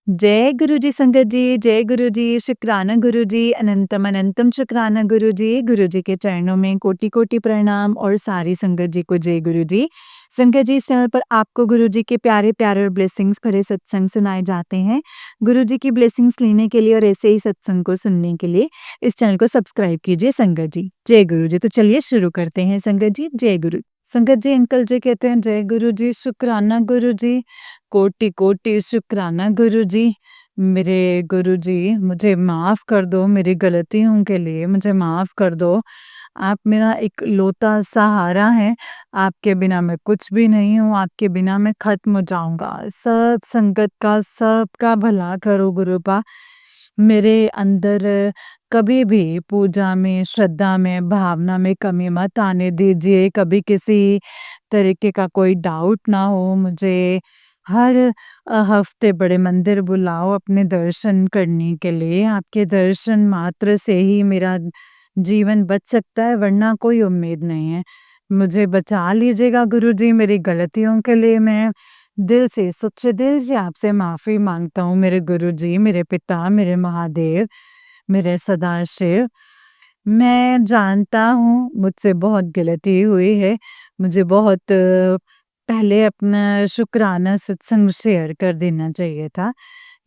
जय गुरु जी संगत जी, जय गुरु जी, शुक्राना गुरु जी, अनंतम अनंतम शुक्राना गुरु जी। गुरु जी के चरणों में कोटि-कोटि प्रणाम और सारी संगत जी को जय गुरु जी। संगत जी, इस चैनल पर आपको गुरु जी के प्यारे-प्यारे और ब्लेसिंग्स भरे सत्संग सुनाए जाते हैं। गुरु जी की ब्लेसिंग्स लेने के लिए और ऐसे ही सत्संग को सुनने के लिए इस चैनल को सब्सक्राइब कीजिए संगत जी। जय गुरु जी। तो चलिए शुरू करते हैं संगत जी, जय गुरु। संगत जी, अंकल जी कहते हैं जय गुरु जी, शुक्राना गुरु जी। कोटि कोटि शुक्राना गुरु जी। मेरे गुरु जी, मुझे माफ़ कर दो, मेरी गलतियों के लिए मुझे माफ़ कर दो। आप मेरा इकलौता सहारा हैं, आपके बिना मैं कुछ भी नहीं हूँ, आपके बिना मैं ख़त्म हो जाऊँगा। सब संगत का सबका भला करो गुरुपा। मेरे अंदर कभी भी पूजा में, श्रद्धा में, भावना में कमी मत आने दीजिए। कभी किसी तरीके का कोई डाउट ना हो मुझे। हर हफ्ते बड़े मंदिर बुलाओ अपने दर्शन करने के लिए। आपके दर्शन मात्र से ही मेरा जीवन बच सकता है, वरना कोई उम्मीद नहीं है। मुझे बचा लीजिएगा गुरुजी, मेरी गलतियों के लिए मैं दिल से, सच्चे दिल से आपसे माफ़ी माँगता हूँ मेरे गुरुजी, मेरे पिता, मेरे महादेव, मेरे सदाशिव। मैं जानता हूँ मुझसे बहुत गलती हुई है। मुझे बहुत पहले अपना शुक्राना सत्संग शेयर कर देना चाहिए था।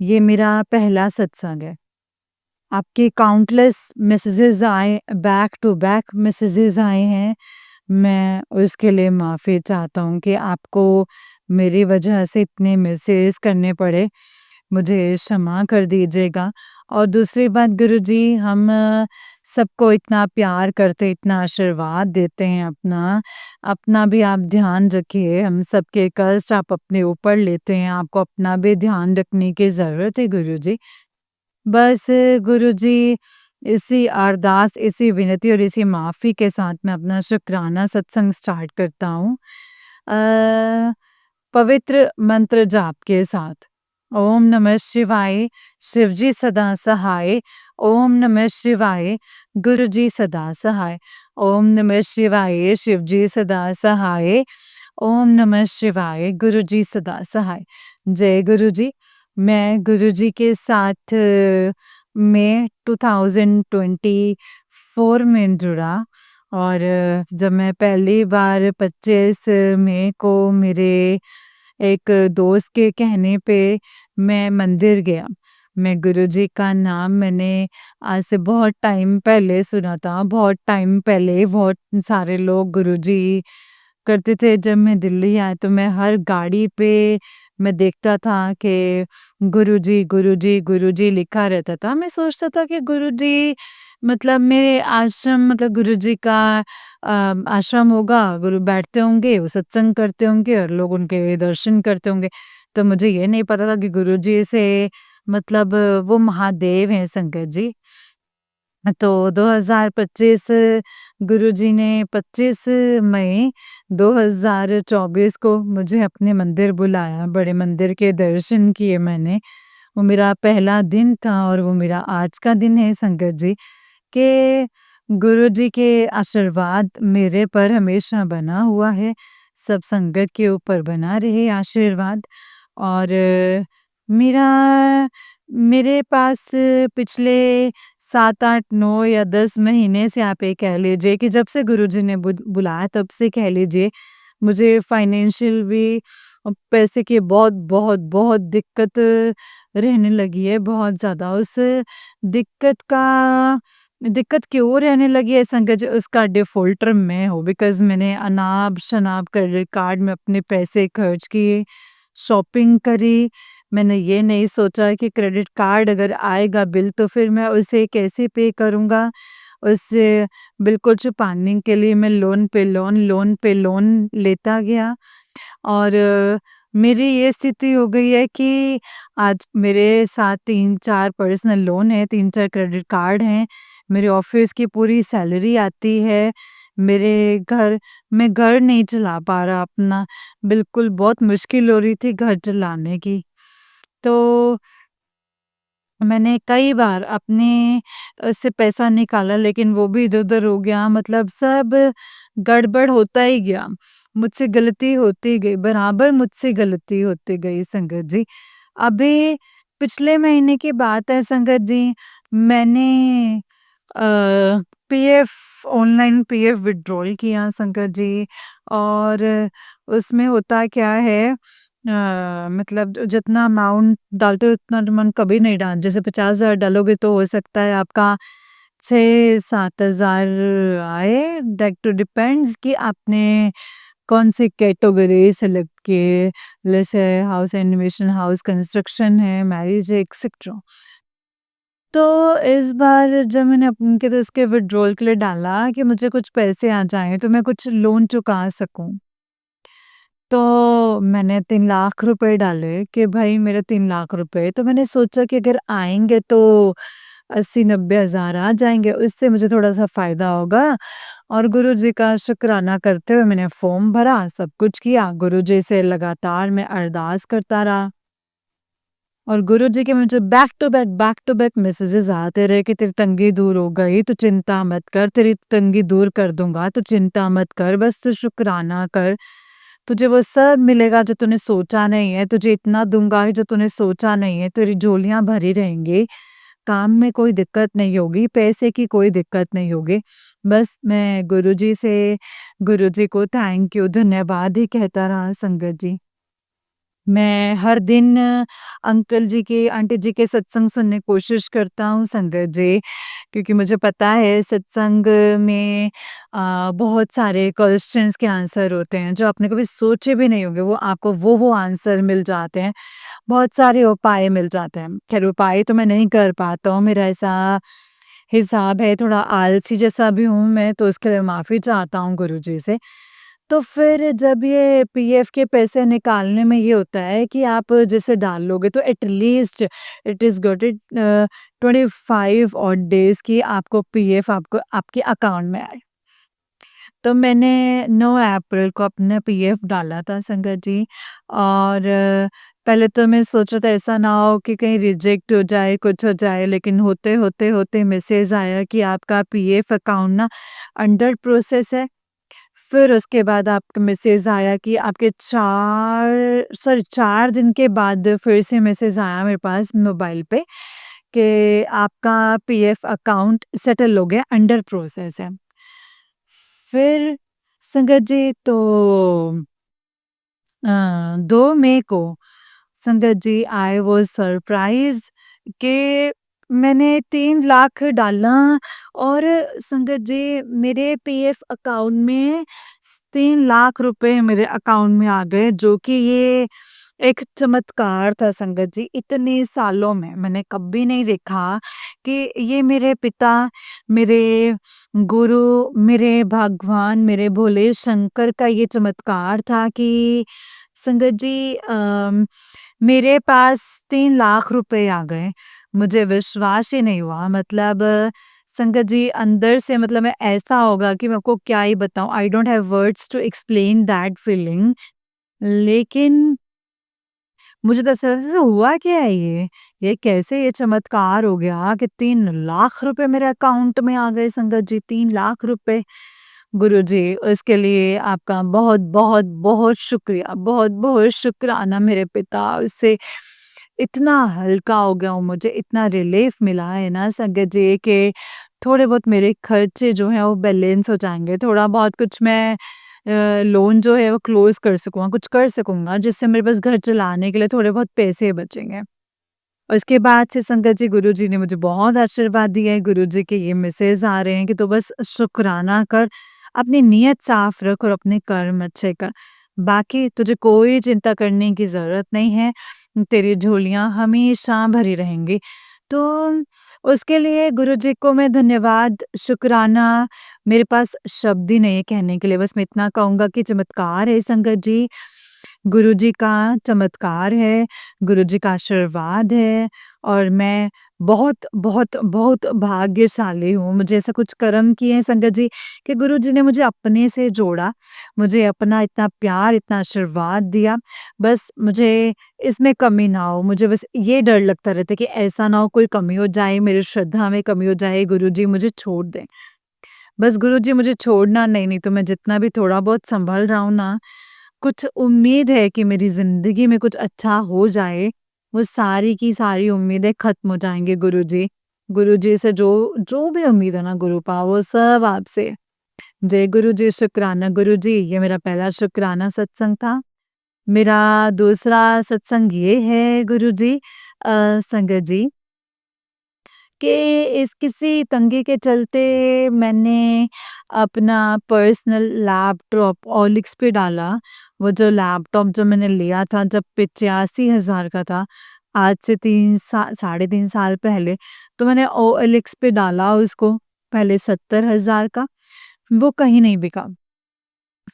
ये मेरा पहला सत्संग है। आपके काउंटलेस मैसेजेस आए, बैक टू बैक मैसेजेस आए हैं। मैं उसके लिए माफ़ी चाहता हूँ कि आपको मेरी वजह से इतने मैसेज करने पड़े। मुझे क्षमा कर दीजिएगा। और दूसरी बात गुरुजी, हम सबको इतना प्यार करते, इतना आशीर्वाद देते हैं अपना, अपना भी आप ध्यान रखिए। हम सबके कष्ट आप अपने ऊपर लेते हैं, आपको अपना भी ध्यान रखने की ज़रूरत है गुरुजी। बस गुरुजी, इसी अरदास, इसी विनती और इसी माफ़ी के साथ मैं अपना शुक्राना सत्संग स्टार्ट करता हूँ। पवित्र मंत्र जाप के साथ। ओम नमः शिवाय, शिवजी सदा सहाय। ओम नमः शिवाय, गुरुजी सदा सहाय। ओम नमः शिवाय, शिवजी सदा सहाय। ओम नमः शिवाय, गुरुजी सदा सहाय। जय गुरुजी। मैं गुरुजी के साथ मई 2024 में जुड़ा। और जब मैं पहली बार 25 मई को मेरे एक दोस्त के कहने पे मैं मंदिर गया। मैं गुरुजी का नाम मैंने आज से बहुत टाइम पहले सुना था। बहुत टाइम पहले बहुत सारे लोग गुरुजी करते थे। जब मैं दिल्ली आई तो मैं हर गाड़ी पे मैं देखता था कि गुरुजी, गुरुजी, गुरुजी लिखा रहता था। मैं सोचता था कि गुरुजी मतलब मेरे आश्रम, मतलब गुरुजी का आश्रम होगा, गुरु बैठते होंगे, वो सत्संग करते होंगे और लोग उनके दर्शन करते होंगे। तो मुझे ये नहीं पता था कि गुरुजी से मतलब वो महादेव हैं संगत जी। तो 2025 गुरुजी ने 25 मई 2024 को मुझे अपने मंदिर बुलाया, बड़े मंदिर के दर्शन किए मैंने। वो मेरा पहला दिन था और वो मेरा आज का दिन है संगत जी, कि गुरुजी के आशीर्वाद मेरे पर हमेशा बना हुआ है। सब संगत के ऊपर बना रहे आशीर्वाद। और मेरा मेरे पास पिछले 7, 8, 9 या 10 महीने से आप ये कह लीजिए कि जब से गुरुजी ने बुलाया तब से कह लीजिए, मुझे फाइनेंशियल भी पैसे की बहुत बहुत बहुत दिक्कत रहने लगी है, बहुत ज़्यादा। उस दिक्कत का दिक्कत क्यों रहने लगी है संगत जी, उसका डिफ़ॉल्टर मैं हूँ। बिकॉज़ मैंने अनाप-शनाप क्रेडिट कार्ड में अपने पैसे खर्च किए, शॉपिंग करी। मैंने ये नहीं सोचा कि क्रेडिट कार्ड अगर आएगा बिल तो फिर मैं उसे कैसे पे करूँगा। उससे बिल को छुपाने के लिए मैं लोन पे लोन, लोन पे लोन लेता गया। और मेरी ये स्थिति हो गई है कि आज मेरे साथ 3-4 पर्सनल लोन है, 3-4 क्रेडिट कार्ड हैं, मेरे ऑफ़िस की पूरी सैलरी आती है, मेरे घर मैं घर नहीं चला पा रहा अपना, बिल्कुल बहुत मुश्किल हो रही थी घर चलाने की। तो मैंने कई बार अपने से पैसा निकाला, लेकिन वो भी इधर-उधर हो गया, मतलब सब गड़बड़ होता ही गया। मुझसे गलती होती गई, बराबर मुझसे गलती होती गई संगत जी। अभी पिछले महीने की बात है संगत जी, मैंने पीएफ ऑनलाइन पीएफ विथड्रॉल किया संगत जी। और उसमें होता क्या है, मतलब जितना अमाउंट डालते हो उतना अमाउंट कभी नहीं डाल, जैसे 50,000 डालोगे तो हो सकता है आपका 6-7,000 आए। दैट टू डिपेंड्स कि आपने कौन सी कैटेगरी सेलेक्ट किए, जैसे हाउस एनिमेशन, हाउस कंस्ट्रक्शन है, मैरिज है, एक्सेट्रा। तो इस बार जब मैंने उनके तो उसके विथड्रॉल के लिए डाला कि मुझे कुछ पैसे आ जाएँ तो मैं कुछ लोन चुका सकूँ। तो मैंने 3 लाख रुपए डाले कि भाई मेरे 3 लाख रुपए, तो मैंने सोचा कि अगर आएँगे तो 80-90 हज़ार आ जाएँगे, उससे मुझे थोड़ा-सा फ़ायदा होगा। और गुरुजी का शुक्राना करते हुए मैंने फ़ॉर्म भरा, सब कुछ किया। गुरुजी से लगातार मैं अरदास करता रहा। और गुरुजी के मुझे बैक टू बैक मैसेजेस आते रहे कि तेरी तंगी दूर हो गई, तू चिंता मत कर, तेरी तंगी दूर कर दूँगा, तू चिंता मत कर, बस तू शुक्राना कर। तुझे वो सब मिलेगा जो तूने सोचा नहीं है, तुझे इतना दूँगा जो तूने सोचा नहीं है, तेरी झोलियाँ भरी रहेंगी, काम में कोई दिक्कत नहीं होगी, पैसे की कोई दिक्कत नहीं होगी। बस मैं गुरुजी को थैंक यू, धन्यवाद ही कहता रहा संगत जी। मैं हर दिन अंकल जी के, आंटी जी के सत्संग सुनने की कोशिश करता हूँ संगत जी, क्योंकि मुझे पता है सत्संग में बहुत सारे क्वेश्चंस के आंसर होते हैं जो आपने कभी सोचे भी नहीं होंगे, वो आपको वो आंसर मिल जाते हैं, बहुत सारे उपाय मिल जाते हैं। खैर उपाय तो मैं नहीं कर पाता हूँ, मेरा ऐसा हिसाब है, थोड़ा आलसी जैसा भी हूँ मैं, तो उसके लिए माफ़ी चाहता हूँ गुरुजी से। तो फिर जब ये पीएफ के पैसे निकालने में ये होता है कि आप जैसे डाल लोगे तो at least it is got it 25 odd days की आपको पीएफ आपको आपके अकाउंट में आए। तो मैंने 9 अप्रैल को अपना पीएफ डाला था संगत जी। और पहले तो मैं सोचा था ऐसा ना हो कि कहीं रिजेक्ट हो जाए, कुछ हो जाए, लेकिन होते मैसेज आया कि आपका पीएफ अकाउंट ना अंडर प्रोसेस है। फिर उसके बाद आपका मैसेज आया कि आपके 4 दिन के बाद फिर से मैसेज आया मेरे पास मोबाइल पे कि आपका पीएफ अकाउंट सेटल हो गया, अंडर प्रोसेस है। फिर संगत जी तो 2 मई को संगत जी आई वाज़ सरप्राइज़ कि मैंने 3 लाख डाला। और संगत जी मेरे पीएफ अकाउंट में 3 लाख रुपए मेरे अकाउंट में आ गए, जो कि ये एक चमत्कार था संगत जी। इतने सालों में मैंने कभी नहीं देखा कि ये मेरे पिता, मेरे गुरु, मेरे भगवान, मेरे भोले शंकर का ये चमत्कार था कि संगत जी मेरे पास 3 लाख रुपए आ गए। मुझे विश्वास ही नहीं हुआ, मतलब संगत जी अंदर से, मतलब मैं ऐसा होगा कि मैं आपको क्या ही बताऊँ, I don't have words to explain that feeling. लेकिन मुझे तो ऐसा लगा जैसे हुआ क्या है ये? ये कैसे ये चमत्कार हो गया कि 3 लाख रुपए मेरे अकाउंट में आ गए संगत जी, 3 लाख रुपए। गुरुजी उसके लिए आपका बहुत-बहुत बहुत शुक्रिया, बहुत-बहुत शुक्राना मेरे पिता। उससे इतना हल्का हो गया हूँ, मुझे इतना रिलीफ मिला है ना संगत जी कि थोड़े बहुत मेरे खर्चे जो हैं वो बैलेंस हो जाएँगे। थोड़ा बहुत कुछ मैं लोन जो है वो क्लोज़ कर सकूँगा, कुछ कर सकूँगा जिससे मेरे पास घर चलाने के लिए थोड़े बहुत पैसे बचेंगे। उसके बाद से संगत जी गुरुजी ने मुझे बहुत आशीर्वाद दिया है, गुरुजी के ये मैसेज आ रहे हैं कि तू बस शुक्राना कर, अपनी नीयत साफ रख और अपने कर्म अच्छे कर। बाकी तुझे कोई चिंता करने की ज़रूरत नहीं है, तेरी झोलियाँ हमेशा भरी रहेंगी। तो उसके लिए गुरुजी को मैं धन्यवाद, शुक्राना, मेरे पास शब्द ही नहीं है कहने के लिए, बस मैं इतना कहूँगा कि चमत्कार है संगत जी। गुरुजी का चमत्कार है, गुरुजी का आशीर्वाद है। और मैं बहुत, बहुत, बहुत भाग्यशाली हूँ। मुझे ऐसा कुछ कर्म किए हैं संगत जी कि गुरुजी ने मुझे अपने से जोड़ा, मुझे अपना इतना प्यार, इतना आशीर्वाद दिया। बस मुझे इसमें कमी ना हो, मुझे बस ये डर लगता रहता है कि ऐसा ना हो कोई कमी हो जाए, मेरी श्रद्धा में कमी हो जाए, गुरुजी मुझे छोड़ दें। बस गुरुजी मुझे छोड़ना नहीं, नहीं तो मैं जितना भी थोड़ा बहुत सँभल रहा हूँ ना, कुछ उम्मीद है कि मेरी ज़िंदगी में कुछ अच्छा हो जाए, वो सारी की सारी उम्मीदें खत्म हो जाएँगी गुरुजी। गुरुजी से जो जो भी उम्मीद है ना गुरु पा वो सब आपसे। जय गुरुजी, शुक्राना गुरुजी। ये मेरा पहला शुक्राना सत्संग था। मेरा दूसरा सत्संग ये है गुरुजी संगत जी कि इस किसी तंगी के चलते मैंने अपना पर्सनल लैपटॉप ओएलएक्स पे डाला। वो जो लैपटॉप जो मैंने लिया था जब 85,000 का था, आज से 3 साढ़े 3 साल पहले, तो मैंने ओएलएक्स पे डाला उसको, पहले 70,000 का, वो कहीं नहीं बिका।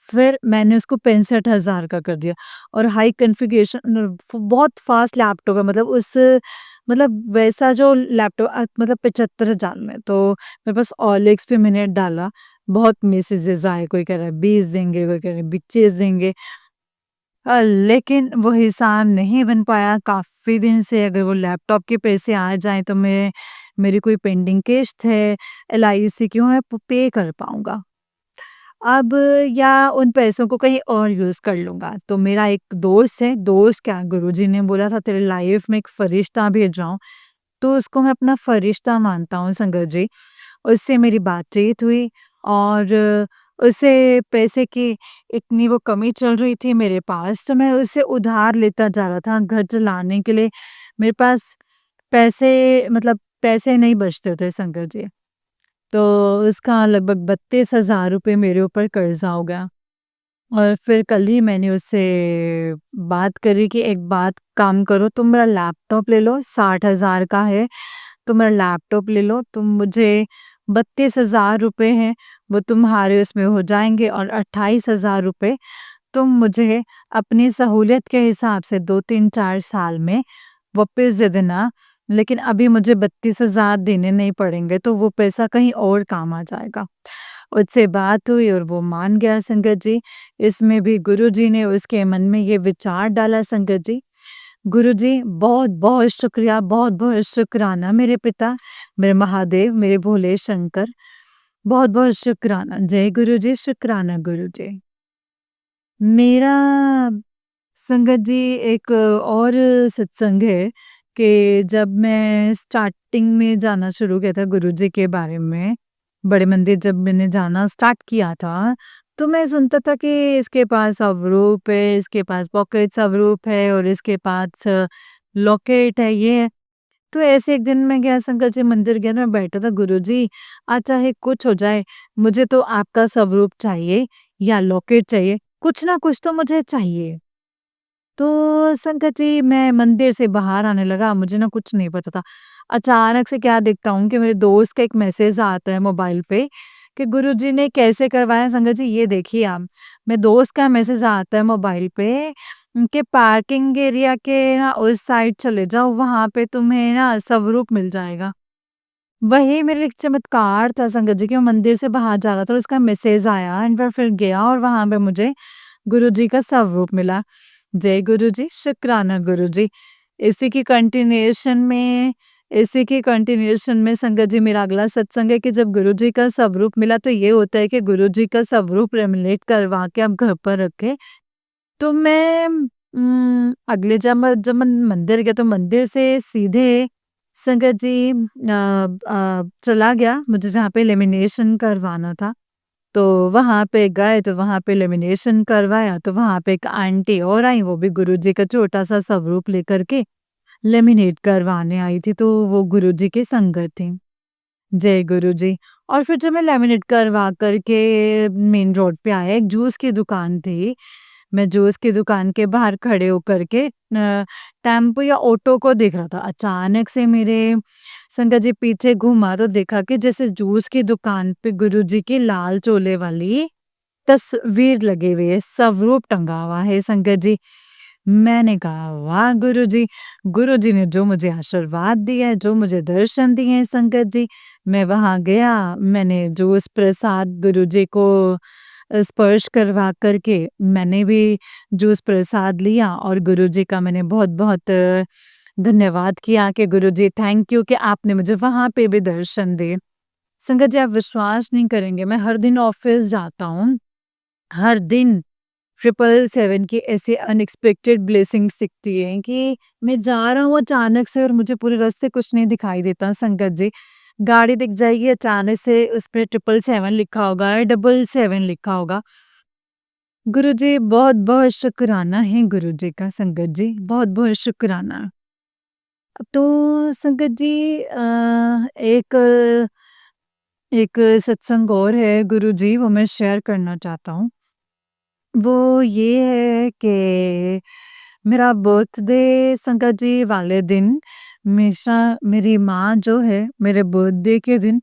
फिर मैंने उसको 65,000 का कर दिया और हाई कॉन्फ़िगरेशन बहुत फ़ास्ट लैपटॉप है, मतलब मतलब वैसा जो लैपटॉप मतलब 75,000 में। तो मेरे पास ओएलएक्स पे मैंने डाला, बहुत मैसेजेस आए, कोई कह रहा है 20 देंगे, कोई कह रहा है 25 देंगे। लेकिन वो हिसाब नहीं बन पाया काफ़ी दिन से। अगर वो लैपटॉप के पैसे आ जाएँ तो मेरी कोई पेंडिंग किश्त है, एलआईसी की, वो मैं पे कर पाऊँगा। अब या उन पैसों को कहीं और यूज़ कर लूँगा। तो मेरा एक दोस्त है, दोस्त क्या, गुरुजी ने बोला था तेरे लाइफ में एक फरिश्ता भेज रहा हूँ, तो उसको मैं अपना फरिश्ता मानता हूँ संगत जी। उससे मेरी बातचीत हुई और उससे पैसे की इतनी वो कमी चल रही थी मेरे पास, तो मैं उससे उधार लेता जा रहा था घर चलाने के लिए। मेरे पास पैसे, मतलब पैसे नहीं बचते थे संगत जी। तो उसका लगभग 32,000 रुपए मेरे ऊपर कर्ज़ा हो गया। और फिर कल ही मैंने उससे बात करी कि एक बात काम करो, तुम मेरा लैपटॉप ले लो, 60,000 का है, तुम मेरा लैपटॉप ले लो, तुम मुझे 32,000 रुपए हैं, वो तुम्हारे उसमें हो जाएँगे और 28,000 रुपए तुम मुझे अपनी सहूलियत के हिसाब से 2-3-4 साल में वापस दे देना। लेकिन अभी मुझे 32,000 देने नहीं पड़ेंगे, तो वो पैसा कहीं और काम आ जाएगा। उससे बात हुई और वो मान गया संगत जी। इसमें भी गुरुजी ने उसके मन में ये विचार डाला संगत जी। गुरुजी बहुत-बहुत शुक्रिया, बहुत-बहुत शुकराना मेरे पिता, मेरे महादेव, मेरे भोले शंकर। बहुत-बहुत शुकराना। जय गुरुजी, शुकराना गुरुजी। मेरा संगत जी एक और सत्संग है कि जब मैं स्टार्टिंग में जाना शुरू किया था गुरुजी के बारे में, बड़े मंदिर जब मैंने जाना स्टार्ट किया था, तो मैं सुनता था कि इसके पास अवरूप है, इसके पास पॉकेट्स अवरूप है और इसके पास लॉकेट है, ये है। तो ऐसे एक दिन मैं गया संगत जी, मंदिर गया, मैं बैठा था, गुरुजी आज चाहे कुछ हो जाए, मुझे तो आपका स्वरूप चाहिए या लॉकेट चाहिए, कुछ ना कुछ तो मुझे चाहिए। तो संगत जी मैं मंदिर से बाहर आने लगा, मुझे ना कुछ नहीं पता था। अचानक से क्या देखता हूँ कि मेरे दोस्त का एक मैसेज आता है मोबाइल पे कि गुरुजी ने कैसे करवाया संगत जी, ये देखिए आप। मेरे दोस्त का मैसेज आता है मोबाइल पे कि पार्किंग एरिया के ना उस साइड चले जाओ, वहाँ पे तुम्हें ना स्वरूप मिल जाएगा। वही मेरे लिए एक चमत्कार था संगत जी कि मैं मंदिर से बाहर जा रहा था और उसका मैसेज आया एंड फिर गया और वहाँ पे मुझे गुरुजी का स्वरूप मिला। जय गुरुजी, शुक्राना गुरुजी। इसी की कंटिन्यूएशन में इसी की कंटिन्यूएशन में संगत जी मेरा अगला सत्संग है कि जब गुरुजी का स्वरूप मिला तो ये होता है कि गुरुजी का स्वरूप लेमिनेट करवा के आप घर पर रखें। तो मैं अगले जब मैं मंदिर गया तो मंदिर से सीधे संगत जी चला गया मुझे जहाँ पे लेमिनेशन करवाना था। तो वहाँ पे गए तो वहाँ पे लेमिनेशन करवाया तो वहाँ पे एक आंटी और आई, वो भी गुरुजी का छोटा-सा स्वरूप लेकर के लेमिनेट करवाने आई थी, तो वो गुरुजी की संगत थी। जय गुरुजी। और फिर जब मैं लेमिनेट करवा कर के मेन रोड पे आया, एक जूस की दुकान थी। मैं जूस की दुकान के बाहर खड़े होकर के टेम्पो या ऑटो को देख रहा था। अचानक से मेरे संगत जी पीछे घूमा तो देखा कि जैसे जूस की दुकान पे गुरुजी की लाल चोले वाली तस्वीर लगी हुई है, स्वरूप टंगा हुआ है संगत जी। मैंने कहा वाह गुरुजी! गुरुजी ने जो मुझे आशीर्वाद दिया है, जो मुझे दर्शन दिए हैं संगत जी, मैं वहाँ गया, मैंने जूस प्रसाद गुरुजी को स्पर्श करवा कर के मैंने भी जूस प्रसाद लिया और गुरुजी का मैंने बहुत-बहुत धन्यवाद किया कि गुरुजी थैंक यू कि आपने मुझे वहाँ पे भी दर्शन दिए। संगत जी आप विश्वास नहीं करेंगे, मैं हर दिन ऑफ़िस जाता हूँ, हर दिन 777 की ऐसे अनएक्सपेक्टेड ब्लेसिंग्स दिखती हैं कि मैं जा रहा हूँ अचानक से और मुझे पूरे रास्ते कुछ नहीं दिखाई देता संगत जी। गाड़ी दिख जाएगी अचानक से, उस पे 777 लिखा होगा, 777 लिखा होगा। गुरुजी बहुत-बहुत शुकराना है गुरुजी का संगत जी, बहुत-बहुत शुकराना। तो संगत जी एक एक सत्संग और है गुरुजी, वो मैं शेयर करना चाहता हूँ। वो ये है कि मेरा बर्थडे संगत जी वाले दिन हमेशा मेरी माँ जो है मेरे बर्थडे के दिन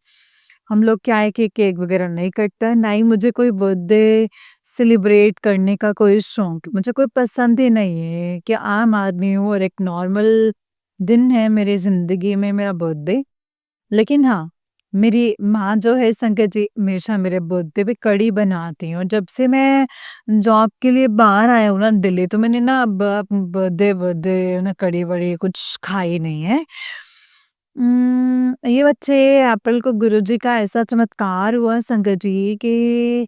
हम लोग क्या है कि केक वगैरह नहीं कटता है, ना ही मुझे कोई बर्थडे सेलिब्रेट करने का कोई शौक, मुझे कोई पसंद ही नहीं है कि आम आदमी हूँ और एक नॉर्मल दिन है मेरी ज़िंदगी में मेरा बर्थडे। लेकिन हाँ, मेरी माँ जो है संगत जी हमेशा मेरे बर्थडे पे कढ़ी बनाती हैं और जब से मैं जॉब के लिए बाहर आया हूँ ना दिल्ली, तो मैंने ना अब बर्थडे ना कढ़ी-वढ़ी कुछ खाई नहीं है। ये बच्चे एप्रिल को गुरुजी का ऐसा चमत्कार हुआ संगत जी कि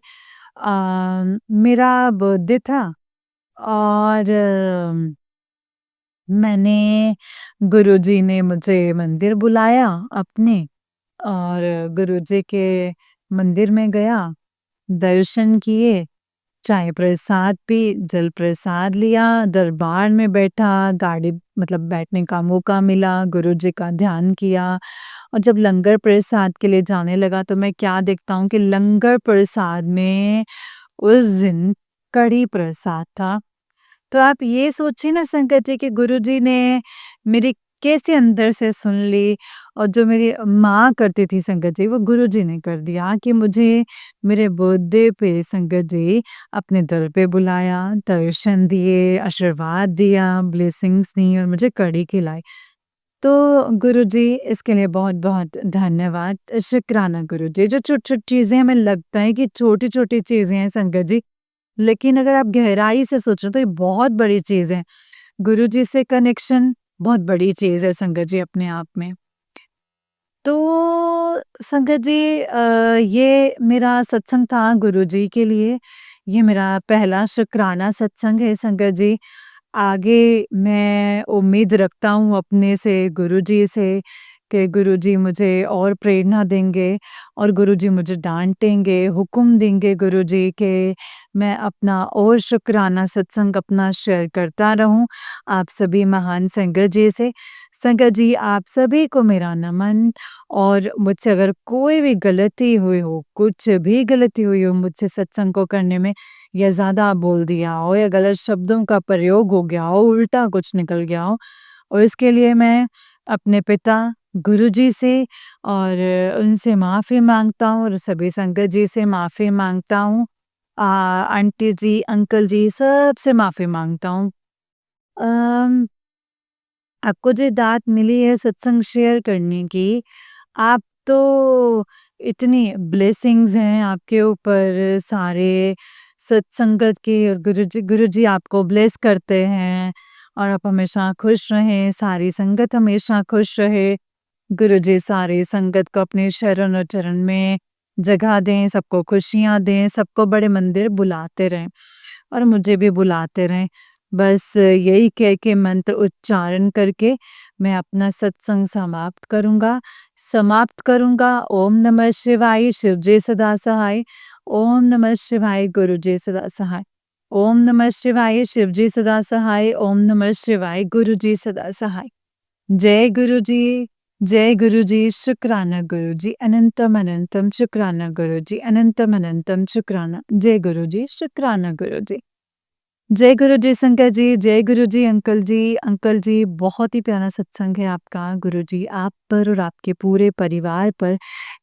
मेरा बर्थडे था और मैंने गुरुजी ने मुझे मंदिर बुलाया अपने और गुरुजी के मंदिर में गया, दर्शन किए, चाय प्रसाद पी, जल प्रसाद लिया, दरबार में बैठा, गाड़ी मतलब बैठने का मौका मिला, गुरुजी का ध्यान किया और जब लंगर प्रसाद के लिए जाने लगा तो मैं क्या देखता हूँ कि लंगर प्रसाद में उस दिन कढ़ी प्रसाद था। तो आप ये सोचिए ना संगत जी कि गुरुजी ने मेरी कैसे अंदर से सुन ली और जो मेरी माँ करती थी संगत जी वो गुरुजी ने कर दिया कि मुझे मेरे बर्थडे पे संगत जी अपने दर पे बुलाया, दर्शन दिए, आशीर्वाद दिया, ब्लेसिंग्स दी और मुझे कढ़ी खिलाई। तो गुरुजी इसके लिए बहुत-बहुत धन्यवाद। शुक्राना गुरुजी। जो छोटी-छोटी चीज़ें हमें लगता है कि छोटी-छोटी चीज़ें हैं संगत जी, लेकिन अगर आप गहराई से सोचो तो ये बहुत बड़ी चीज़ है। गुरुजी से कनेक्शन बहुत बड़ी चीज़ है संगत जी अपने आप में। तो संगत जी ये मेरा सत्संग था गुरुजी के लिए। ये मेरा पहला शुकराना सत्संग है संगत जी। आगे मैं उम्मीद रखता हूँ अपने से गुरुजी से कि गुरुजी मुझे और प्रेरणा देंगे और गुरुजी मुझे डाँटेंगे, हुक्म देंगे गुरुजी कि मैं अपना और शुकराना सत्संग अपना शेयर करता रहूँ, आप सभी महान संगत जी से। संगत जी आप सभी को मेरा नमन और मुझसे अगर कोई भी गलती हुई हो, कुछ भी गलती हुई हो मुझसे सत्संग को करने में या ज़्यादा बोल दिया हो या गलत शब्दों का प्रयोग हो गया हो, उल्टा कुछ निकल गया हो और इसके लिए मैं अपने पिता गुरुजी से और उनसे माफ़ी माँगता हूँ और सभी संगत जी से माफ़ी माँगता हूँ। आंटी जी, अंकल जी सबसे माफ़ी माँगता हूँ। अम, आपको जो दात मिली है सत्संग शेयर करने की, आप तो इतनी ब्लेसिंग्स हैं आपके ऊपर सारे सत्संगत की और गुरुजी आपको ब्लेस करते हैं और आप हमेशा खुश रहें, सारी संगत हमेशा खुश रहे। गुरुजी सारी संगत को अपने शरण और चरण में जगह दें, सबको खुशियाँ दें, सबको बड़े मंदिर बुलाते रहें और मुझे भी बुलाते रहें। बस यही कह के मंत्र उच्चारण करके मैं अपना सत्संग समाप्त करूँगा। ओम नमः शिवाय, शिव जी सदा सहाय। ओम नमः शिवाय, गुरु जी सदा सहाय। ओम नमः शिवाय, शिव जी सदा सहाय। ओम नमः शिवाय, गुरु जी सदा सहाय। जय गुरु जी, जय गुरु जी, शुक्राना गुरु जी, अनंतम अनंतम शुक्राना गुरु जी, अनंतम अनंतम शुक्राना। जय गुरु जी, शुक्राना गुरु जी। जय गुरु जी शंकर जी, जय गुरु जी अंकल जी बहुत ही प्यारा सत्संग है आपका गुरु जी आप पर और आपके पूरे परिवार पर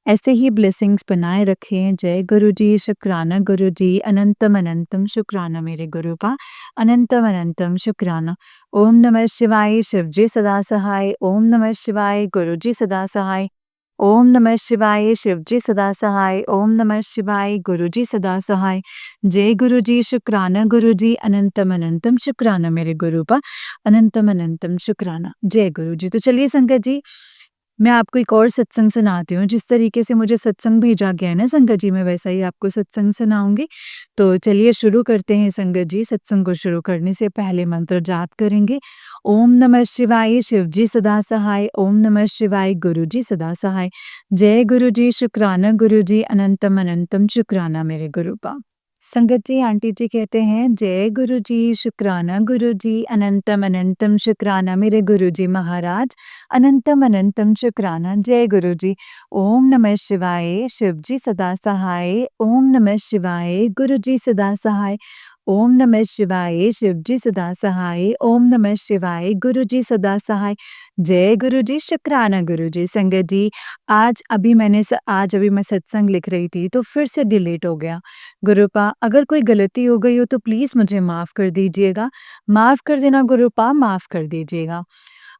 ऐसे ही ब्लेसिंग्स बनाए रखें। जय गुरु जी, शुक्राना गुरु जी, अनंतम अनंतम शुक्राना मेरे गुरु का, अनंतम अनंतम शुक्राना। ओम नमः शिवाय, शिव जी सदा सहाय। ओम नमः शिवाय, गुरु जी सदा सहाय। ओम नमः शिवाय, शिव जी सदा सहाय। ओम नमः शिवाय, गुरु जी सदा सहाय। जय गुरु जी, शुक्राना गुरु जी, अनंतम अनंतम शुक्राना मेरे गुरु का, अनंतम अनंतम शुक्राना। जय गुरु जी। तो चलिए संगत जी मैं आपको एक और सत्संग सुनाती हूँ, जिस तरीके से मुझे सत्संग भेजा गया है ना संगत जी, मैं वैसा ही आपको सत्संग सुनाऊँगी। तो चलिए शुरू करते हैं संगत जी। सत्संग को शुरू करने से पहले मंत्र जाप करेंगे। ओम नमः शिवाय, शिव जी सदा सहाय। ओम नमः शिवाय, गुरु जी सदा सहाय। जय गुरु जी, शुक्राना गुरु जी, अनंतम अनंतम शुक्राना मेरे गुरुपा। संगत जी, आंटी जी कहते हैं, जय गुरु जी, शुक्राना गुरु जी, अनंतम अनंतम शुक्राना मेरे गुरु जी महाराज, अनंतम अनंतम शुक्राना। जय गुरु जी। ओम नमः शिवाय, शिव जी सदा सहाय। ओम नमः शिवाय, गुरु जी सदा सहाय। ओम नमः शिवाय, शिव जी सदा सहाय। ओम नमः शिवाय, गुरु जी सदा सहाय। जय गुरु जी, शुक्राना गुरु जी। संगत जी, आज अभी मैं सत्संग लिख रही थी तो फिर से डिलीट हो गया। गुरुपा, अगर कोई गलती हो गई हो तो प्लीज़ मुझे माफ़ कर दीजिएगा। माफ़ कर देना गुरुपा, माफ़ कर दीजिएगा।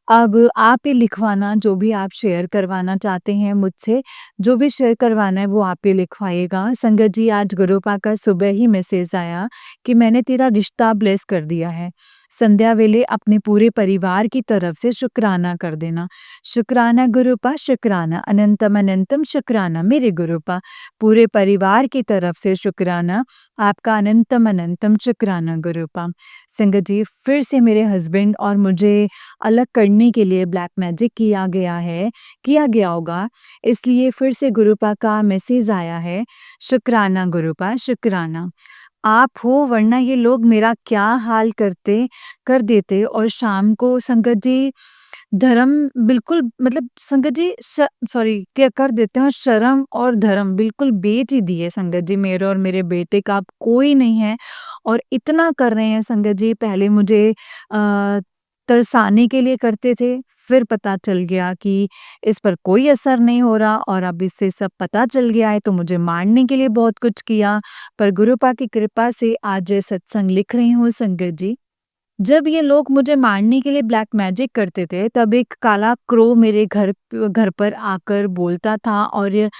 अब आप ही लिखवाना, जो भी आप शेयर करवाना चाहते हैं मुझसे, जो भी शेयर करवाना है वो आप ही लिखवाइएगा। संगत जी, आज गुरुपा का सुबह ही मैसेज आया कि मैंने तेरा रिश्ता ब्लेस कर दिया है। संध्या वेले अपने पूरे परिवार की तरफ से शुक्राना कर देना। शुक्राना गुरुपा, शुक्राना, अनंतम अनंतम शुक्राना मेरे गुरुपा। पूरे परिवार की तरफ से शुक्राना, आपका अनंतम अनंतम शुक्राना गुरुपा। संगत जी, फिर से मेरे हस्बैंड और मुझे अलग करने के लिए ब्लैक मैजिक किया गया होगा, इसलिए फिर से गुरुपा का मैसेज आया है। शुक्राना गुरुपा, शुक्राना। आप हो, वरना ये लोग मेरा क्या हाल कर देते। और शाम को संगत जी, धर्म बिल्कुल, मतलब संगत जी सॉरी, क्या कर देते हैं, और शर्म और धर्म बिल्कुल बेच ही दिए संगत जी, मेरे और मेरे बेटे का अब कोई नहीं है। और इतना कर रहे हैं संगत जी, पहले मुझे तरसाने के लिए करते थे, फिर पता चल गया कि इस पर कोई असर नहीं हो रहा, और अब इससे सब पता चल गया है तो मुझे मारने के लिए बहुत कुछ किया। पर गुरुपा की कृपा से आज ये सत्संग लिख रही हूँ संगत जी। जब ये लोग मुझे मारने के लिए ब्लैक मैजिक करते थे, तब एक काला क्रो मेरे घर पर आकर बोलता था, और ये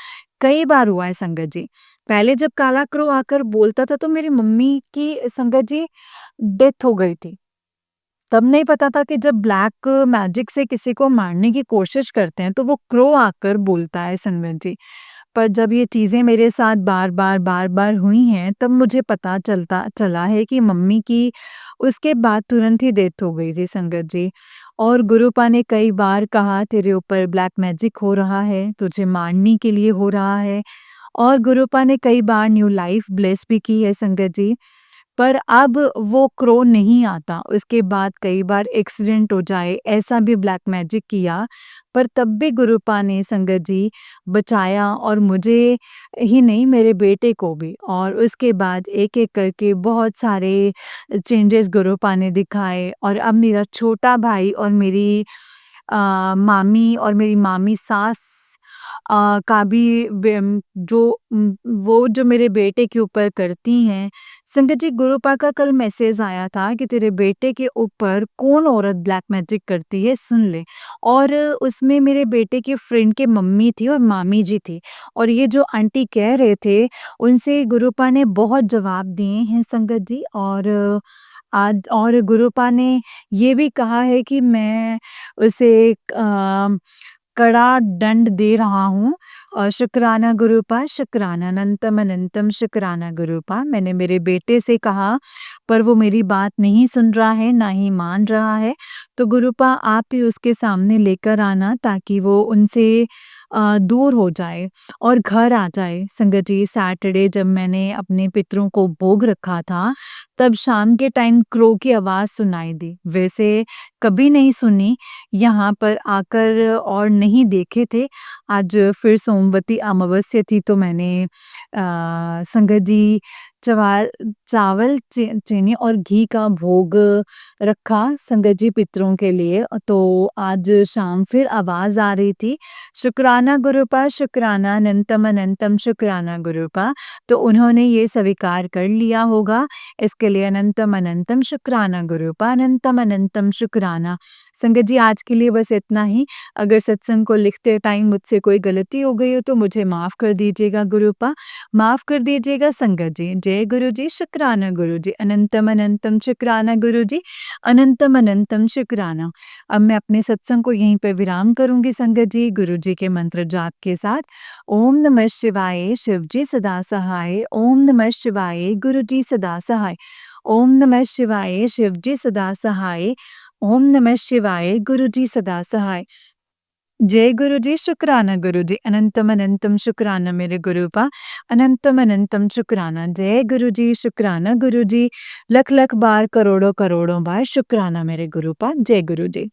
कई बार हुआ है संगत जी। पहले जब काला क्रो आकर बोलता था तो मेरी मम्मी की संगत जी डेथ हो गई थी। तब नहीं पता था कि जब ब्लैक मैजिक से किसी को मारने की कोशिश करते हैं तो वो क्रो आकर बोलता है संगत जी। पर जब ये चीज़ें मेरे साथ बार-बार हुई हैं, तब मुझे पता चला है कि मम्मी की उसके बाद तुरंत ही डेथ हो गई थी संगत जी। और गुरुपा ने कई बार कहा, तेरे ऊपर ब्लैक मैजिक हो रहा है, तुझे मारने के लिए हो रहा है। और गुरुपा ने कई बार न्यू लाइफ ब्लेस भी की है संगत जी। पर अब वो क्रो नहीं आता। उसके बाद कई बार एक्सीडेंट हो जाए, ऐसा भी ब्लैक मैजिक किया, पर तब भी गुरुपा ने संगत जी बचाया, और मुझे ही नहीं, मेरे बेटे को भी। और उसके बाद एक-एक करके बहुत सारे चेंजेस गुरुपा ने दिखाए, और अब मेरा छोटा भाई और मेरी मामी सास का भी वो जो मेरे बेटे के ऊपर करती हैं। संगत जी, गुरुपा का कल मैसेज आया था कि तेरे बेटे के ऊपर कौन औरत ब्लैक मैजिक करती है, सुन ले। और उसमें मेरे बेटे के फ्रेंड की मम्मी थी और मामी जी थी। और ये जो आंटी कह रहे थे, उनसे गुरुपा ने बहुत जवाब दिए हैं संगत जी। आज और गुरुपा ने ये भी कहा है कि मैं उसे एक कड़ा दंड दे रहा हूँ। शुक्राना गुरुपा, शुक्राना, अनंतम अनंतम शुक्राना गुरुपा। मैंने मेरे बेटे से कहा, पर वो मेरी बात नहीं सुन रहा है, ना ही मान रहा है। तो गुरुपा, आप ही उसके सामने लेकर आना, ताकि वो उनसे दूर हो जाए और घर आ जाए। संगत जी, सैटरडे जब मैंने अपने पितरों को भोग रखा था, तब शाम के टाइम क्रो की आवाज़ सुनाई दी। वैसे कभी नहीं सुनी यहाँ पर आकर, और नहीं देखे थे। आज फिर सोमवती अमावस्या थी तो मैंने संगत जी चावल, चीनी और घी का भोग रखा संगत जी पितरों के लिए। तो आज शाम फिर आवाज़ आ रही थी, शुक्राना गुरुपा, शुक्राना, अनंतम अनंतम शुक्राना गुरुपा। तो उन्होंने ये स्वीकार कर लिया होगा। इसके लिए अनंतम अनंतम शुक्राना गुरुपा, अनंतम अनंतम शुक्राना। संगत जी आज के लिए बस इतना ही। अगर सत्संग को लिखते टाइम मुझसे कोई गलती हो गई हो तो मुझे माफ़ कर दीजिएगा गुरुपा, माफ़ कर दीजिएगा संगत जी। जय गुरु जी, शुक्राना गुरु जी, अनंतम अनंतम शुक्राना गुरु जी, अनंतम अनंतम शुक्राना। अब मैं अपने सत्संग को यहीं पे विराम करूँगी संगत जी, गुरु जी के मंत्र जाप के साथ। ओम नमः शिवाय, शिव जी सदा सहाय। ओम नमः शिवाय, गुरु जी सदा सहाय। ओम नमः शिवाय, शिव जी सदा सहाय। ओम नमः शिवाय, गुरु जी सदा सहाय। जय गुरु जी, शुक्राना गुरु जी, अनंतम अनंतम शुक्राना मेरे गुरुपा, अनंतम अनंतम शुक्राना। जय गुरु जी, शुक्राना गुरु जी, लख लख बार करोड़ों करोड़ों बार शुक्राना मेरे गुरुपा। जय गुरु जी।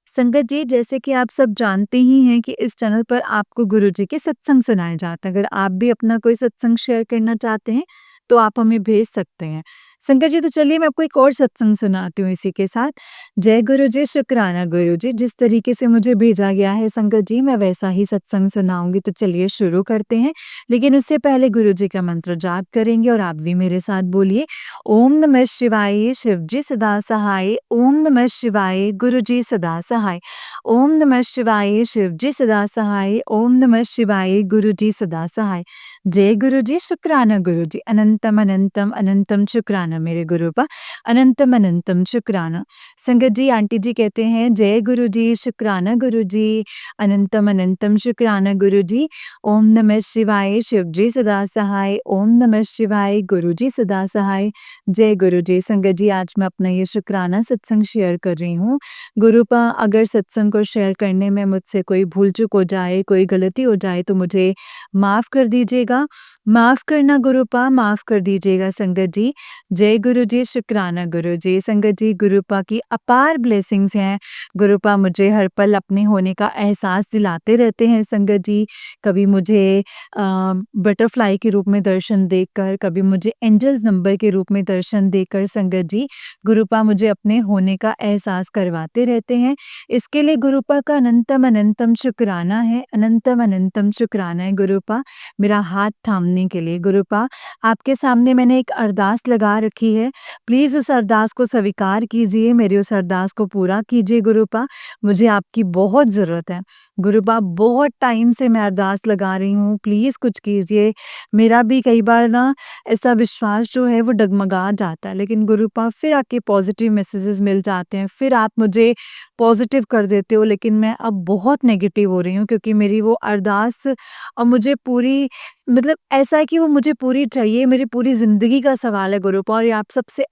संगत जी, जैसे कि आप सब जानते ही हैं कि इस चैनल पर आपको गुरु जी के सत्संग सुनाए जाते हैं। अगर आप भी अपना कोई सत्संग शेयर करना चाहते हैं, तो आप हमें भेज सकते हैं। संगत जी, तो चलिए मैं आपको एक और सत्संग सुनाती हूँ इसी के साथ। जय गुरु जी, शुक्राना गुरु जी। जिस तरीके से मुझे भेजा गया है संगत जी, मैं वैसा ही सत्संग सुनाऊँगी, तो चलिए शुरू करते हैं। लेकिन उससे पहले गुरु जी का मंत्र जाप करेंगे और आप भी मेरे साथ बोलिए। ओम नमः शिवाय, शिव जी सदा सहाय। ओम नमः शिवाय, गुरु जी सदा सहाय। ओम नमः शिवाय, शिव जी सदा सहाय। ओम नमः शिवाय, गुरु जी सदा सहाय। जय गुरु जी, शुक्राना गुरु जी, अनंतम अनंतम अनंतम शुक्राना मेरे गुरुपा, अनंतम अनंतम शुक्राना। संगत जी, आंटी जी कहते हैं जय गुरु जी, शुक्राना गुरु जी, अनंतम अनंतम शुक्राना गुरु जी। ओम नमः शिवाय, शिव जी सदा सहाय। ओम नमः शिवाय, गुरु जी सदा सहाय। जय गुरु जी। संगत जी, आज मैं अपना ये शुक्राना सत्संग शेयर कर रही हूँ। गुरुपा, अगर सत्संग को शेयर करने में मुझसे कोई भूल चूक हो जाए, कोई गलती हो जाए तो मुझे माफ़ कर दीजिएगा। माफ़ करना गुरुपा, माफ़ कर दीजिएगा संगत जी। जय गुरु जी, शुक्राना गुरु जी। संगत जी, गुरुपा की अपार ब्लेसिंग्स हैं। गुरुपा मुझे हर पल अपने होने का एहसास दिलाते रहते हैं संगत जी। कभी मुझे बटरफ्लाई के रूप में दर्शन देकर, कभी मुझे एंजल्स नंबर के रूप में दर्शन देकर संगत जी, गुरुपा मुझे अपने होने का एहसास करवाते रहते हैं। इसके लिए गुरुपा का अनंतम अनंतम शुक्राना है, अनंतम अनंतम शुक्राना है गुरुपा, मेरा हाथ थामने के लिए। गुरुपा, आपके सामने मैंने एक अरदास लगा रखी है, प्लीज़ उस अरदास को स्वीकार कीजिए, मेरी उस अरदास को पूरा कीजिए गुरुपा, मुझे आपकी बहुत ज़रूरत है। गुरुपा, बहुत टाइम से मैं अरदास लगा रही हूँ, प्लीज़ कुछ कीजिए। मेरा भी कई बार ना ऐसा विश्वास जो है वो डगमगा जाता है, लेकिन गुरुपा फिर आपके पॉज़िटिव मैसेजेस मिल जाते हैं, फिर आप मुझे पॉज़िटिव कर देते हो, लेकिन मैं अब बहुत नेगेटिव हो रही हूँ क्योंकि मेरी वो अरदास अब मुझे पूरी, मतलब ऐसा है कि वो मुझे पूरी चाहिए, मेरी पूरी ज़िंदगी का सवाल है गुरुपा, और ये आप सबसे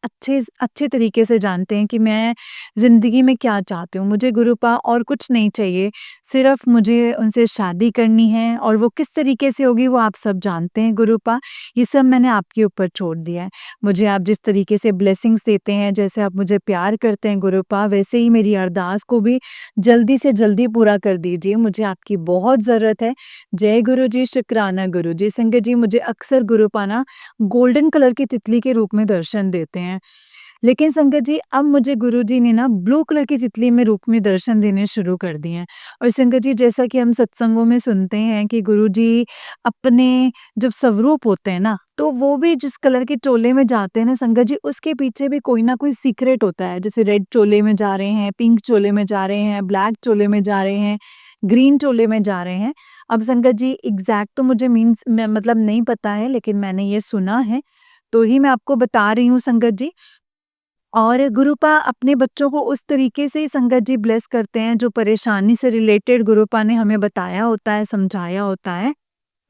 अच्छे तरीके से जानते हैं कि मैं ज़िंदगी में क्या चाहती हूँ। मुझे गुरुपा और कुछ नहीं चाहिए, सिर्फ़ मुझे उनसे शादी करनी है, और वो किस तरीके से होगी वो आप सब जानते हैं गुरुपा। ये सब मैंने आपके ऊपर छोड़ दिया है। मुझे आप जिस तरीके से ब्लेसिंग्स देते हैं, जैसे आप मुझे प्यार करते हैं गुरुपा, वैसे ही मेरी अरदास को भी जल्दी से जल्दी पूरा कर दीजिए, मुझे आपकी बहुत ज़रूरत है। जय गुरु जी, शुक्राना गुरु जी। संगत जी, मुझे अक्सर गुरुपा ना गोल्डन कलर की तितली के रूप में दर्शन देते हैं, लेकिन संगत जी अब मुझे गुरुजी ने ना ब्लू कलर की तितली में रूप में दर्शन देने शुरू कर दिए हैं। और संगत जी, जैसा कि हम सत्संगों में सुनते हैं कि गुरुजी अपने जब स्वरूप होते हैं ना, तो वो भी जिस कलर के चोले में जाते हैं ना संगत जी, उसके पीछे भी कोई ना कोई सीक्रेट होता है। जैसे रेड चोले में जा रहे हैं, पिंक चोले में जा रहे हैं, ब्लैक चोले में जा रहे हैं, ग्रीन चोले में जा रहे हैं। अब संगत जी, एग्जैक्ट तो मुझे मीन्स मतलब नहीं पता है, लेकिन मैंने ये सुना है, तो ही मैं आपको बता रही हूँ संगत जी। और गुरुपा अपने बच्चों को उस तरीके से ही संगत जी ब्लेस करते हैं, जो परेशानी से रिलेटेड गुरुपा ने हमें बताया होता है, समझाया होता है।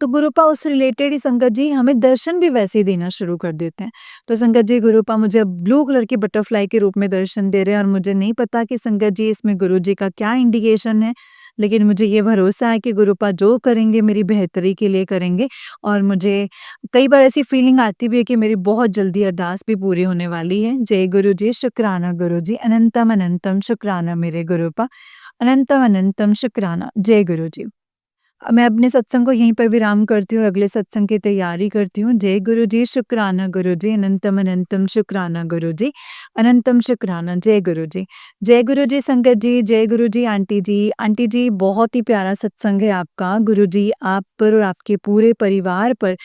तो गुरुपा उस रिलेटेड ही संगत जी हमें दर्शन भी वैसे ही देना शुरू कर देते हैं। तो संगत जी, गुरुपा मुझे ब्लू कलर की बटरफ्लाई के रूप में दर्शन दे रहे हैं, और मुझे नहीं पता कि संगत जी इसमें गुरु जी का क्या इंडिकेशन है, लेकिन मुझे ये भरोसा है कि गुरुपा जो करेंगे मेरी बेहतरी के लिए करेंगे। और मुझे कई बार ऐसी फीलिंग आती भी है कि मेरी बहुत जल्दी अरदास भी पूरी होने वाली है। जय गुरु जी, शुक्राना गुरु जी, अनंतम अनंतम शुक्राना मेरे गुरुपा, अनंतम अनंतम शुक्राना। जय गुरु जी। मैं अपने सत्संग को यहीं पर विराम करती हूँ और अगले सत्संग की तैयारी करती हूँ। जय गुरु जी, शुक्राना गुरु जी, अनंतम अनंतम शुक्राना गुरु जी, अनंतम शुक्राना। जय गुरु जी। जय गुरु जी संगत जी, जय गुरु जी आंटी जी। आंटी जी, बहुत ही प्यारा सत्संग है आपका। गुरु जी आप पर और आपके पूरे परिवार पर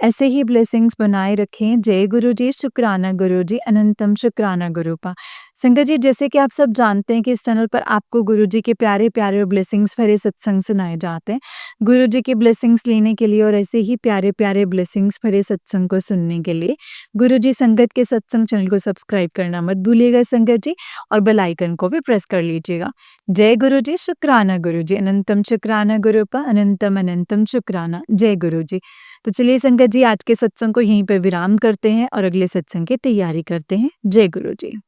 ऐसे ही ब्लेसिंग्स बनाए रखें। जय गुरु जी, शुक्राना गुरु जी, अनंतम शुक्राना गुरुपा। संगत जी, जैसे कि आप सब जानते हैं कि इस चैनल पर आपको गुरुजी के प्यारे-प्यारे और ब्लेसिंग्स भरे सत्संग सुनाए जाते हैं। गुरुजी की ब्लेसिंग्स लेने के लिए और ऐसे ही प्यारे-प्यारे ब्लेसिंग्स भरे सत्संग को सुनने के लिए गुरुजी संगत के सत्संग चैनल को सब्सक्राइब करना मत भूलिएगा संगत जी, और बेल आइकन को भी प्रेस कर लीजिएगा। जय गुरुजी, शुक्राना गुरुजी, अनंतम शुक्राना गुरुपा, अनंतम अनंतम शुक्राना। जय गुरुजी। तो चलिए संगत जी, आज के सत्संग को यहीं पे विराम करते हैं और अगले सत्संग की तैयारी करते हैं। जय गुरुजी।